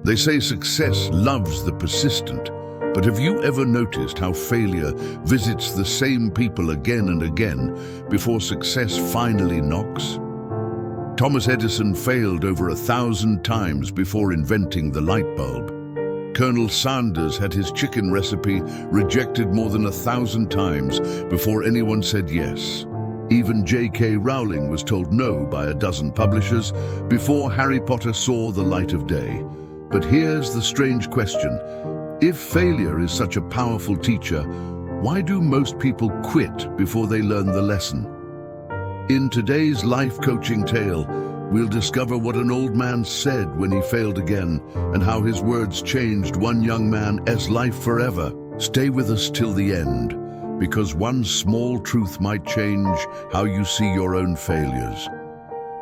They say success loves the persistent, but have you ever noticed how failure visits the same people again and again before success finally knocks? Thomas Edison failed over 1,000 times before inventing the light bulb. Colonel Sanders had his chicken recipe rejected more than 1,000 times before anyone said yes. Even J.K. Rowling was told no by a dozen publishers before Harry Potter saw the light of day. But here's the strange question. If failure is such a powerful teacher, why do most people quit before they learn the lesson? In today's life coaching tale, we'll discover what an old man said when he failed again and how his words changed one young man's life forever. Stay with us till the end, because one small truth might change how you see your own failures.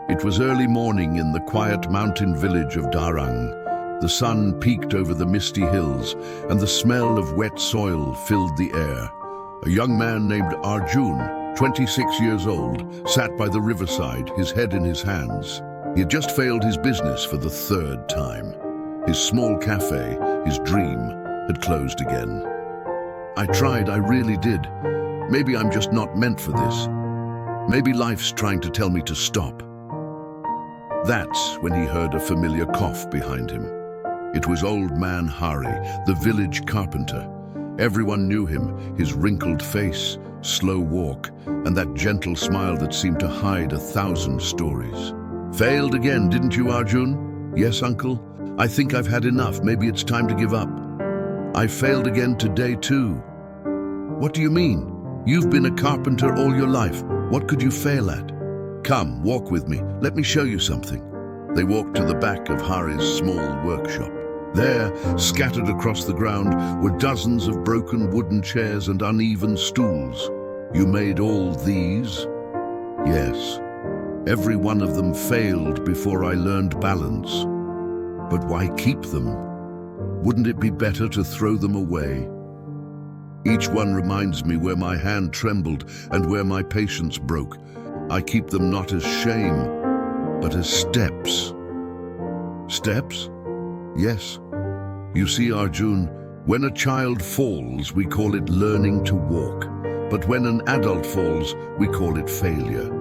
It was early morning in the quiet mountain village of Darang. The sun peeked over the misty hills, and the smell of wet soil filled the air. A young man named Arjun, 26 years old, sat by the riverside, his head in his hands. He had just failed his business for the 3rd time. His small cafe, his dream, had closed again. I tried, I really did. Maybe I'm just not meant for this. Maybe life's trying to tell me to stop. That's when he heard a familiar cough behind him. It was old man Hari, the village carpenter. Everyone knew him, his wrinkled face, slow walk, and that gentle smile that seemed to hide 1,000 stories. Failed again, didn't you, Arjun? Yes, uncle. I think I've had enough. Maybe it's time to give up. I failed again today, too. What do you mean? You've been a carpenter all your life. What could you fail at? Come, walk with me. Let me show you something. They walked to the back of Hari's small workshop. There, scattered across the ground, were dozens of broken wooden chairs and uneven stools. You made all these? Yes. Every one of them failed before I learned balance. But why keep them? Wouldn't it be better to throw them away? Each one reminds me where my hand trembled and where my patience broke. I keep them not as shame, but as steps. Steps? Yes. You see, Arjun, when a child falls, we call it learning to walk. But when an adult falls, we call it failure.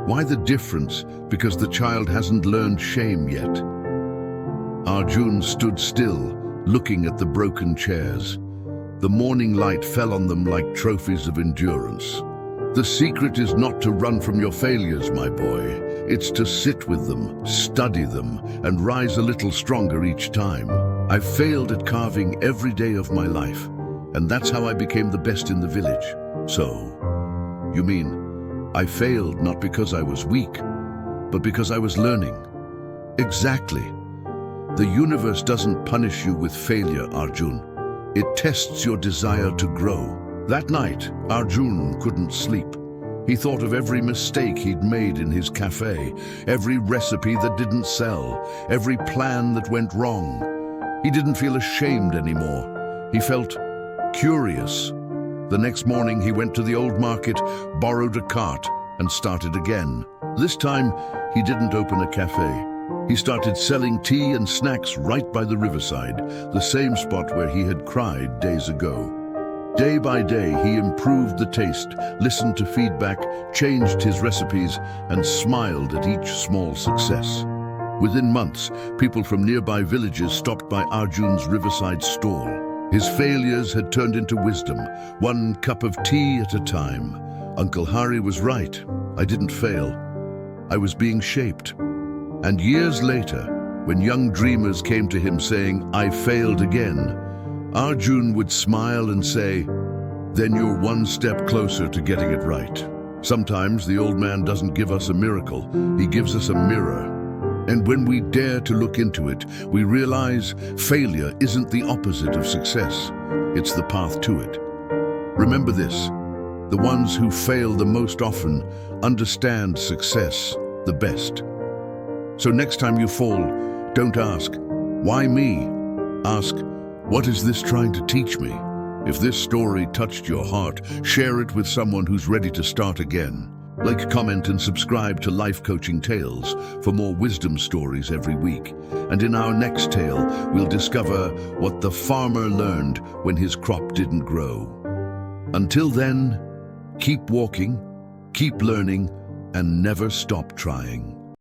Why the difference? Because the child hasn't learned shame yet. Arjun stood still, looking at the broken chairs. The morning light fell on them like trophies of endurance. The secret is not to run from your failures, my boy. It's to sit with them, study them, and rise a little stronger each time. I've failed at carving every day of my life, and that's how I became the best in the village. So, you mean, I failed not because I was weak, but because I was learning? Exactly. The universe doesn't punish you with failure, Arjun. It tests your desire to grow. That night, Arjun couldn't sleep. He thought of every mistake he'd made in his cafe, every recipe that didn't sell, every plan that went wrong. He didn't feel ashamed anymore. He felt curious. The next morning, he went to the old market, borrowed a cart, and started again. This time, he didn't open a cafe. He started selling tea and snacks right by the riverside, the same spot where he had cried days ago. Day by day, he improved the taste, listened to feedback, changed his recipes, and smiled at each small success. Within months, people from nearby villages stopped by Arjun's riverside stall. His failures had turned into wisdom, one cup of tea at a time. Uncle Hari was right. I didn't fail. I was being shaped. And years later, when young dreamers came to him saying, I failed again, Arjun would smile and say, then you're one step closer to getting it right. Sometimes the old man doesn't give us a miracle, he gives us a mirror. And when we dare to look into it, we realize failure isn't the opposite of success, it's the path to it. Remember this, the ones who fail the most often understand success the best. So next time you fall, don't ask, why me? Ask, what is this trying to teach me? If this story touched your heart, share it with someone who's ready to start again. Like, comment and subscribe to Life Coaching Tales for more wisdom stories every week. And in our next tale, we'll discover what the farmer learned when his crop didn't grow. Until then, keep walking, keep learning, and never stop trying.